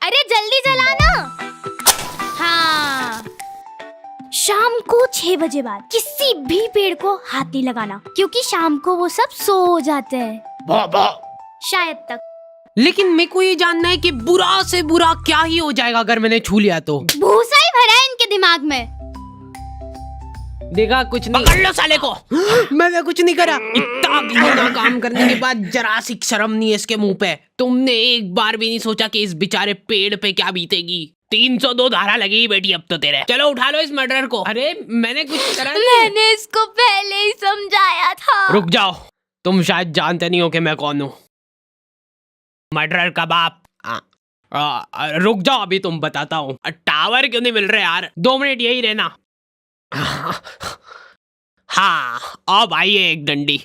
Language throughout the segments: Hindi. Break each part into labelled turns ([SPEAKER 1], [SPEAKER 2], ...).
[SPEAKER 1] अरे जल्दी जलाना। हाँ, शाम को 6 बजे बाद किसी भी पेड़ को हाथ नहीं लगाना, क्योंकि शाम को वो सब सो जाते हैं शायद तक।
[SPEAKER 2] लेकिन मेरे को ये जानना है कि बुरा से बुरा क्या ही हो जाएगा अगर मैंने छू लिया तो।
[SPEAKER 1] भूसा ही भरा है इनके दिमाग में।
[SPEAKER 2] देखा कुछ नहीं। पकड़ लो साले को। मैंने कुछ नहीं करा। इतना घिनौना काम करने के बाद जरा सी शर्म नहीं है इसके मुंह पे। तुमने एक बार भी नहीं सोचा कि इस बेचारे पेड़ पे क्या बीतेगी। 302 धारा लगेगी बेटी अब तो तेरे। चलो उठा लो इस मर्डर को। अरे मैंने कुछ करा नहीं।
[SPEAKER 1] मैंने इसको पहले ही समझाया था।
[SPEAKER 2] रुक जाओ, तुम शायद जानते नहीं हो कि मैं कौन हूँ। मर्डरर का बाप। रुक जाओ, अभी तुम बताता हूँ। टावर क्यों नहीं मिल रहे यार? 2 मिनट यही रहना। हाँ, अब आइए एक डंडी।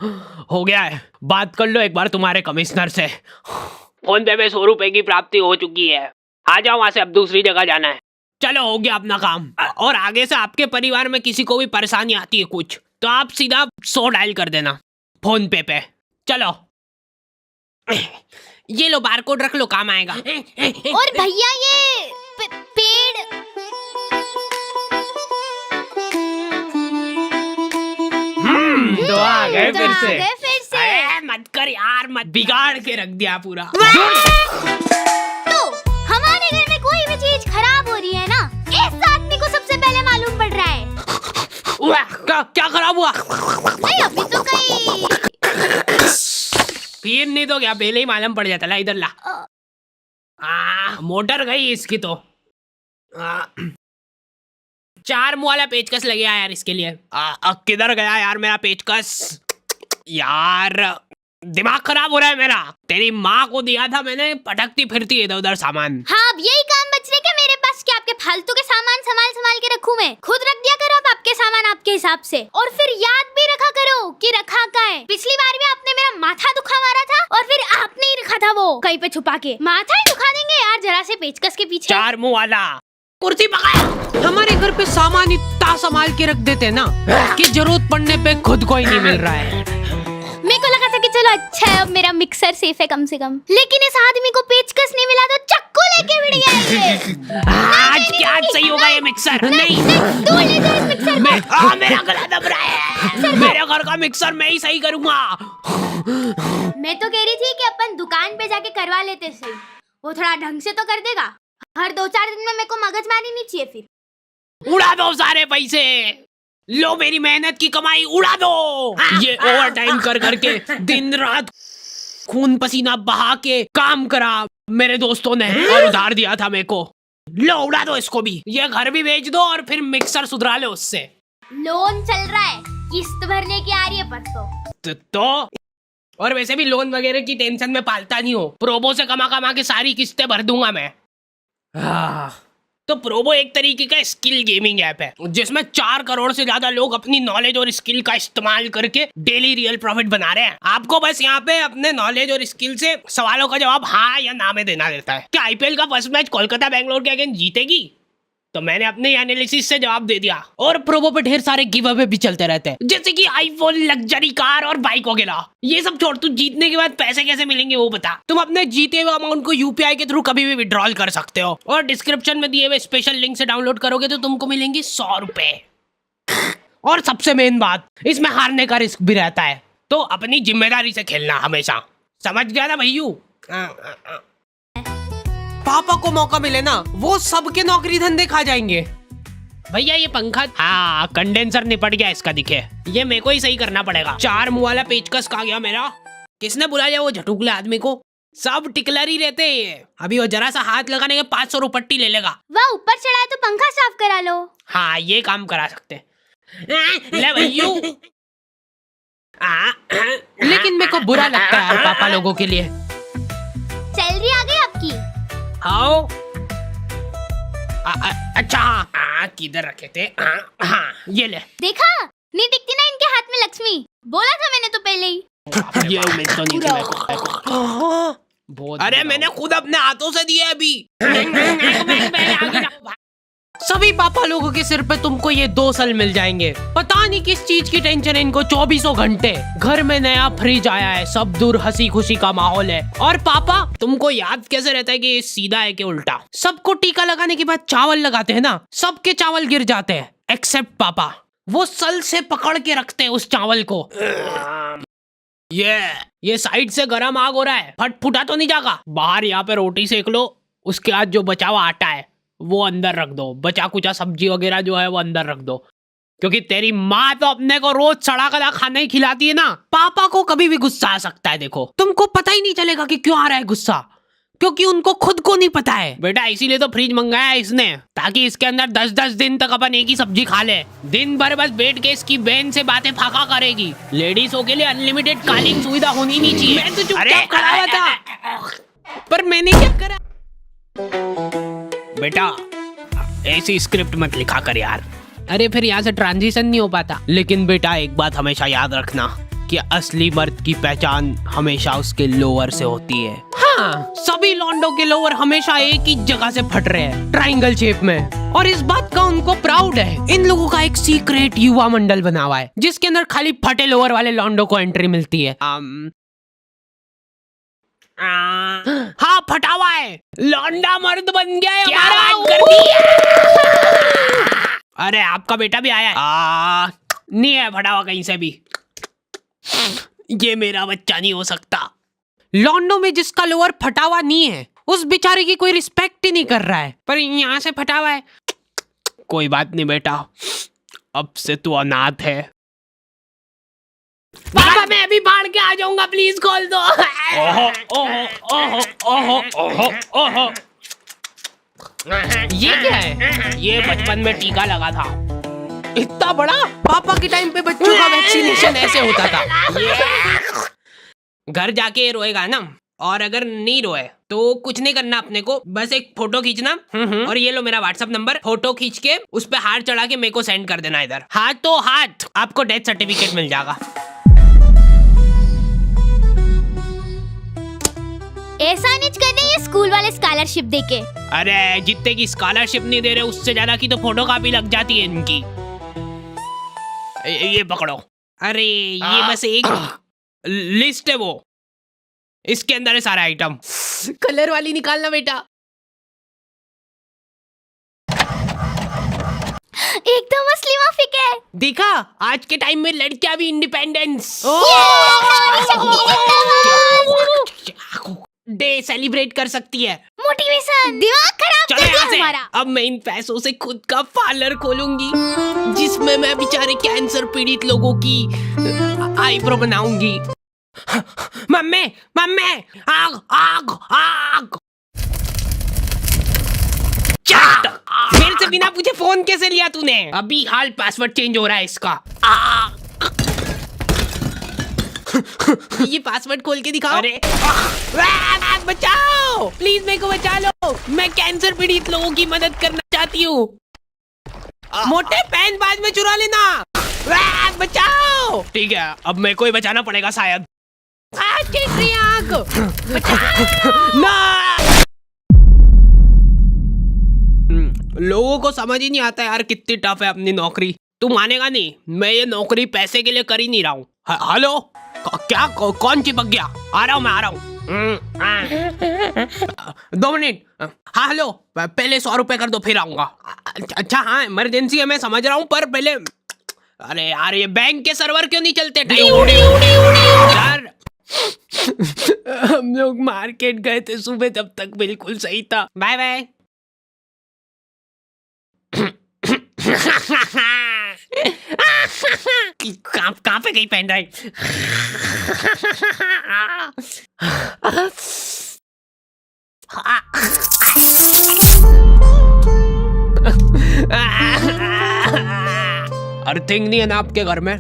[SPEAKER 2] हो गया है, बात कर लो एक बार तुम्हारे कमिश्नर से। फोन पे में 100 रुपए की प्राप्ति हो चुकी है। आ जाओ वहां से, अब दूसरी जगह जाना है। चलो हो गया अपना काम। और आगे से आपके परिवार में किसी को भी परेशानी आती है कुछ, तो आप सीधा 100 डायल कर देना फोन पे। चलो ये लो बारकोड रख लो, काम आएगा।
[SPEAKER 1] और भैया ये पेड़
[SPEAKER 2] तो आ गए फिर से।
[SPEAKER 1] फिर से।
[SPEAKER 2] अरे मत कर यार, मत बिगाड़ के रख दिया पूरा।
[SPEAKER 1] तो हमारे घर में कोई भी चीज खराब हो रही है ना, इस आदमी को सबसे पहले मालूम पड़ रहा है।
[SPEAKER 2] क्या खराब हुआ?
[SPEAKER 1] नहीं अभी तो कहीं
[SPEAKER 2] फिर नहीं तो क्या पहले ही मालूम पड़ जाता। ला इधर ला। मोटर गई इसकी तो। 4 मुँह वाला पेचकस लग गया यार इसके लिए। किधर गया यार मेरा पेचकस? यार दिमाग खराब हो रहा है मेरा। तेरी माँ को दिया था मैंने, पटकती फिरती इधर उधर सामान।
[SPEAKER 1] हाँ, अब यही काम बचने के मेरे पास क्या आपके फालतू के सामान संभाल के रखूं मैं? खुद रख दिया करो आप आपके सामान आपके हिसाब से, और फिर याद भी रखा करो कि रखा कहाँ है। पिछली बार भी आपने मेरा माथा दुखा मारा था और फिर आपने ही रखा था वो कहीं पे छुपा के। माथा ही दुखा देंगे यार जरा से पेचकस के पीछे।
[SPEAKER 2] 4 मुँह वाला कुर्सी पकड़। हमारे घर पे सामान इतना संभाल के रख देते हैं ना कि जरूरत पड़ने पे खुद को ही नहीं मिल रहा है।
[SPEAKER 1] मेरे को लगा था कि चलो अच्छा है अब मेरा मिक्सर सेफ है कम से कम, लेकिन इस आदमी को पेचकस नहीं मिला तो चक्कू लेके भिड़ गया ये।
[SPEAKER 2] आज क्या सही होगा ये मिक्सर? नहीं
[SPEAKER 1] तू ले जा इस मिक्सर को।
[SPEAKER 2] मेरा गला दब रहा है। मेरे घर का मिक्सर मैं ही सही करूंगा।
[SPEAKER 1] मैं तो कह रही थी कि अपन दुकान पे जाके करवा लेते सही, वो थोड़ा ढंग से तो कर देगा। हर 2-4 दिन में मेरे को मगजमारी नहीं चाहिए फिर।
[SPEAKER 2] उड़ा दो सारे पैसे, लो मेरी मेहनत की कमाई उड़ा दो। ये ओवर टाइम कर करके दिन रात खून पसीना बहा के काम करा मेरे दोस्तों ने, और उधार दिया था मेरे को। लो उड़ा दो इसको भी, ये घर भी बेच दो और फिर मिक्सर सुधरा लो उससे।
[SPEAKER 1] लोन चल रहा है, किस्त भरने की आ रही है परसों।
[SPEAKER 2] तो और वैसे भी लोन वगैरह की टेंशन में पालता नहीं हो। प्रोबो से कमा कमा के सारी किस्तें भर दूंगा मैं। तो प्रोबो एक तरीके का स्किल गेमिंग ऐप है जिसमें 4 करोड़ से ज्यादा लोग अपनी नॉलेज और स्किल का इस्तेमाल करके डेली रियल प्रॉफिट बना रहे हैं। आपको बस यहाँ पे अपने नॉलेज और स्किल से सवालों का जवाब हाँ या ना में देना रहता है। क्या आईपीएल का फर्स्ट मैच कोलकाता बैंगलोर के अगेंस्ट जीतेगी? तो मैंने अपने एनालिसिस से जवाब दे दिया। और प्रोबो पे ढेर सारे गिव अवे भी चलते रहते हैं, जैसे कि आईफोन, लग्जरी कार और बाइक वगैरह। ये सब छोड़, तू जीतने के बाद पैसे कैसे मिलेंगे वो बता। तुम अपने जीते हुए अमाउंट को यूपीआई के थ्रू कभी भी विड्रॉल कर सकते हो, और डिस्क्रिप्शन में दिए हुए स्पेशल लिंक से डाउनलोड करोगे तो तुमको मिलेंगे 100 रुपए। और सबसे मेन बात, इसमें हारने का रिस्क भी रहता है, तो अपनी जिम्मेदारी से खेलना हमेशा। समझ गया ना भैयू? पापा को मौका मिले ना, वो सबके नौकरी धंधे खा जाएंगे। भैया ये पंखा, हाँ कंडेंसर निपट गया इसका, दिखे। ये मेरे को ही सही करना पड़ेगा। 4 मुँह वाला पेचकस कहाँ गया मेरा? किसने बुला लिया वो झटुकले आदमी को? सब टिकलर ही रहते हैं। अभी वो जरा सा हाथ लगाने के 500 रुपट्टी ले लेगा।
[SPEAKER 1] वह ऊपर चढ़ा है तो पंखा साफ करा लो।
[SPEAKER 2] हाँ ये काम करा सकते। ले भैयू। लेकिन मेरे को बुरा लगता है यार पापा लोगों के लिए।
[SPEAKER 1] सैलरी आ गई आपकी?
[SPEAKER 2] आओ। अच्छा हाँ, किधर रखे थे? हाँ ये ले।
[SPEAKER 1] देखा, नहीं दिखती ना इनके हाथ में लक्ष्मी? बोला था मैंने तो पहले ही।
[SPEAKER 2] ये उम्मीद तो नहीं थी मेरे को। अरे मैंने खुद अपने हाथों से दिए अभी। सभी पापा लोगों के सिर पे तुमको ये 2 साल मिल जाएंगे। पता नहीं किस चीज की टेंशन है इनको 24 घंटे। घर में नया फ्रिज आया है, सब दूर हंसी खुशी का माहौल है। और पापा तुमको याद कैसे रहता है कि ये सीधा है कि उल्टा? सबको टीका लगाने के बाद चावल लगाते हैं ना, सबके चावल गिर जाते हैं एक्सेप्ट पापा। वो सल से पकड़ के रखते हैं उस चावल को। ये साइड से गरम आग हो रहा है, फट फुटा तो नहीं जाएगा? बाहर यहाँ पे रोटी सेक लो, उसके बाद जो बचा हुआ आटा है वो अंदर रख दो, बचा कुचा सब्जी वगैरह जो है वो अंदर रख दो, क्योंकि तेरी माँ तो अपने को रोज सड़ा गला खाना ही खिलाती है ना। पापा को कभी भी गुस्सा आ सकता है, देखो तुमको पता ही नहीं चलेगा कि क्यों आ रहा है गुस्सा, क्योंकि उनको खुद को नहीं पता है बेटा। इसीलिए तो फ्रिज मंगाया है इसने, ताकि इसके अंदर 10-10 दिन तक अपन एक ही सब्जी खा ले। दिन भर बस बैठ के इसकी बहन से बातें फाका करेगी। लेडीजों के लिए अनलिमिटेड कॉलिंग सुविधा होनी नहीं चाहिए। मैं तो चुपचाप खड़ा हुआ था, पर मैंने क्या करा? बेटा ऐसी स्क्रिप्ट मत लिखा कर यार। अरे फिर यहाँ से ट्रांजिशन नहीं हो पाता। लेकिन बेटा एक बात हमेशा याद रखना कि असली मर्द की पहचान हमेशा उसके लोअर से होती है। हाँ, सभी लॉन्डो के लोअर हमेशा एक ही जगह से फट रहे हैं, ट्रायंगल शेप में, और इस बात का उनको प्राउड है। इन लोगों का एक सीक्रेट युवा मंडल बना हुआ है, जिसके अंदर खाली फटे लोअर वाले लॉन्डो को एंट्री मिलती है। हाँ, फटा हुआ है, लौंडा मर्द बन गया है। क्या बात कर दी? अरे आपका बेटा भी आया है? नहीं है फटा हुआ कहीं से भी। ये मेरा बच्चा नहीं हो सकता। लॉन्डो में जिसका लोअर फटा हुआ नहीं है, उस बेचारे की कोई रिस्पेक्ट ही नहीं कर रहा है, पर यहाँ से फटा हुआ है। कोई बात नहीं बेटा, अब से तू अनाथ है। पापा मैं अभी बाढ़ के आ जाऊंगा, प्लीज खोल दो। ओहो ओहो ओहो ओहो ओहो, ये क्या है? ये बचपन में टीका लगा था, इतना बड़ा। पापा के टाइम पे बच्चों का वैक्सीनेशन ऐसे होता था। घर जाके रोएगा ना, और अगर नहीं रोए तो कुछ नहीं करना अपने को, बस एक फोटो खींचना और ये लो मेरा व्हाट्सएप नंबर, फोटो खींच के उस पे हाथ चढ़ा के मेरे को सेंड कर देना इधर। हाथों हाथ आपको डेथ सर्टिफिकेट मिल जाएगा।
[SPEAKER 1] ऐसा नहीं करने ये स्कूल वाले स्कॉलरशिप देके।
[SPEAKER 2] अरे जितने की स्कॉलरशिप नहीं दे रहे उससे ज्यादा की तो फोटो कॉपी लग जाती है इनकी। ये पकड़ो। अरे ये बस एक लिस्ट है, वो इसके अंदर है सारा आइटम। कलर वाली निकालना बेटा।
[SPEAKER 1] एकदम असली माफिक है।
[SPEAKER 2] देखा, आज के टाइम में लड़कियां भी इंडिपेंडेंस डे सेलिब्रेट कर सकती है।
[SPEAKER 1] मोटिवेशन, दिमाग खराब कर दिया हमारा।
[SPEAKER 2] अब मैं इन पैसों से खुद का पार्लर खोलूंगी, जिसमें मैं बेचारे कैंसर पीड़ित लोगों की आईब्रो बनाऊंगी। मम्मी मम्मी, आग आग आग। फिर से बिना पूछे फोन कैसे लिया तूने? अभी हाल पासवर्ड चेंज हो रहा है इसका। ये पासवर्ड खोल के दिखाओ। अरे बचाओ, प्लीज मेरे को बचा लो, मैं कैंसर पीड़ित लोगों की मदद करना चाहती हूँ। मोटे पैन बाद में चुरा लेना। बचाओ। ठीक है, अब मेरे को ही बचाना पड़ेगा शायद। लोगों को समझ ही नहीं आता यार कितनी टफ है अपनी नौकरी। तू मानेगा नहीं, मैं ये नौकरी पैसे के लिए कर ही नहीं रहा हूँ। हेलो, क्या कौन चिपक गया? आ रहा हूँ, मैं आ रहा हूँ। 2 मिनट। हाँ हेलो, पहले 100 रुपए कर दो फिर आऊंगा। अच्छा हाँ, इमरजेंसी है मैं समझ रहा हूँ, पर पहले। अरे यार ये बैंक के सर्वर क्यों नहीं चलते? यार हम लोग मार्केट गए थे सुबह, तब तक बिल्कुल सही था। Bye bye. कहाँ पे गई पेन ड्राइव? अर्थिंग नहीं है ना आपके घर में?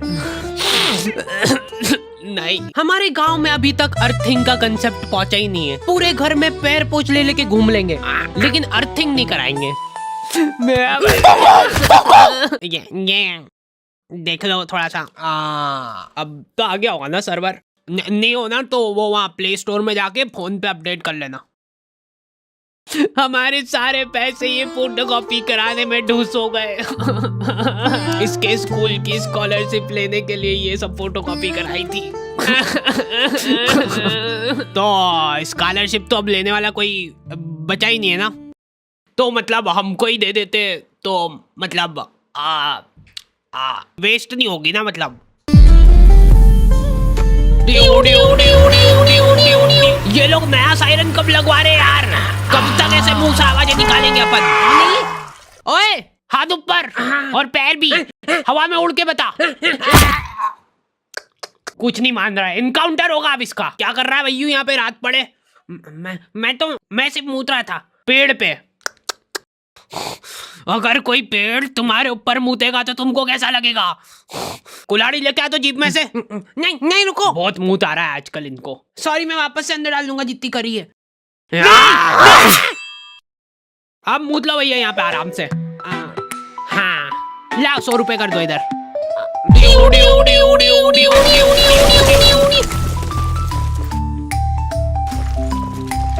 [SPEAKER 2] नहीं, हमारे गांव में अभी तक अर्थिंग का कंसेप्ट पहुंचा ही नहीं है। पूरे घर में पैर पोछ ले लेके घूम लेंगे, लेकिन अर्थिंग नहीं कराएंगे। ये देख लो थोड़ा सा। अब तो आ गया होगा ना सर्वर। नहीं होना तो वो वहाँ प्ले स्टोर में जाके फोन पे अपडेट कर लेना। हमारे सारे पैसे ये फोटोकॉपी कराने में ढूस हो गए। इसके स्कूल की स्कॉलरशिप लेने के लिए ये सब फोटोकॉपी कराई थी। तो स्कॉलरशिप तो अब लेने वाला कोई बचा ही नहीं है ना, तो मतलब हमको ही दे देते तो मतलब वेस्ट नहीं होगी ना मतलब। ये लोग नया सायरन कब लगवा रहे यार? कब तक ऐसे मुंह से आवाजें निकालेंगे अपन? ओए हाथ ऊपर और पैर भी हवा में उड़ के बता। कुछ नहीं मान रहा है, इनकाउंटर होगा अब इसका। क्या कर रहा है भैया यहाँ पे रात पड़े? मैं सिर्फ मूत रहा था पेड़ पे। अगर कोई पेड़ तुम्हारे ऊपर मूतेगा तो तुमको कैसा लगेगा? कुल्हाड़ी लेके आ तो जीप में से। नहीं नहीं रुको, बहुत मूत आ रहा है आजकल इनको। सॉरी, मैं वापस से अंदर डाल दूंगा जितनी करी है। अब मूत लो भैया यहाँ पे आराम से। हाँ लाओ 100 रुपए कर दो इधर।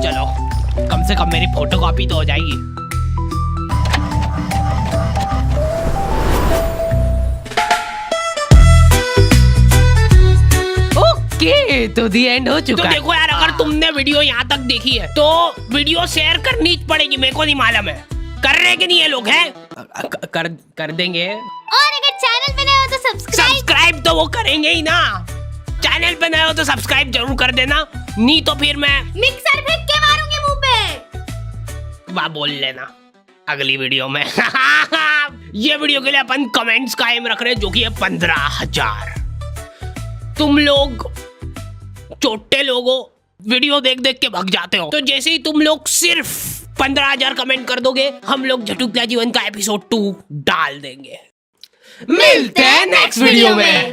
[SPEAKER 2] चलो कम से कम मेरी फोटोकॉपी तो हो जाएगी। तो दी एंड हो चुका है। तो देखो यार, अगर तुमने वीडियो यहाँ तक देखी है तो वीडियो शेयर करनी पड़ेगी। मेरे को नहीं मालूम है कर रहे कि नहीं ये लोग हैं। कर देंगे।
[SPEAKER 1] और अगर चैनल पे नए हो तो
[SPEAKER 2] सब्सक्राइब तो वो करेंगे ही ना। चैनल पे नए हो तो सब्सक्राइब जरूर कर देना, नहीं तो फिर मैं
[SPEAKER 1] मिक्सर फेंक के मारूंगी मुंह पे।
[SPEAKER 2] वाह बोल लेना अगली वीडियो में। ये वीडियो के लिए अपन कमेंट्स कायम रख रहे हैं जो कि है 15,000। तुम लोग छोटे लोगों वीडियो देख देख के भाग जाते हो, तो जैसे ही तुम लोग सिर्फ 15,000 कमेंट कर दोगे हम लोग झटुकला जीवन का एपिसोड 2 डाल देंगे। मिलते हैं नेक्स्ट वीडियो में।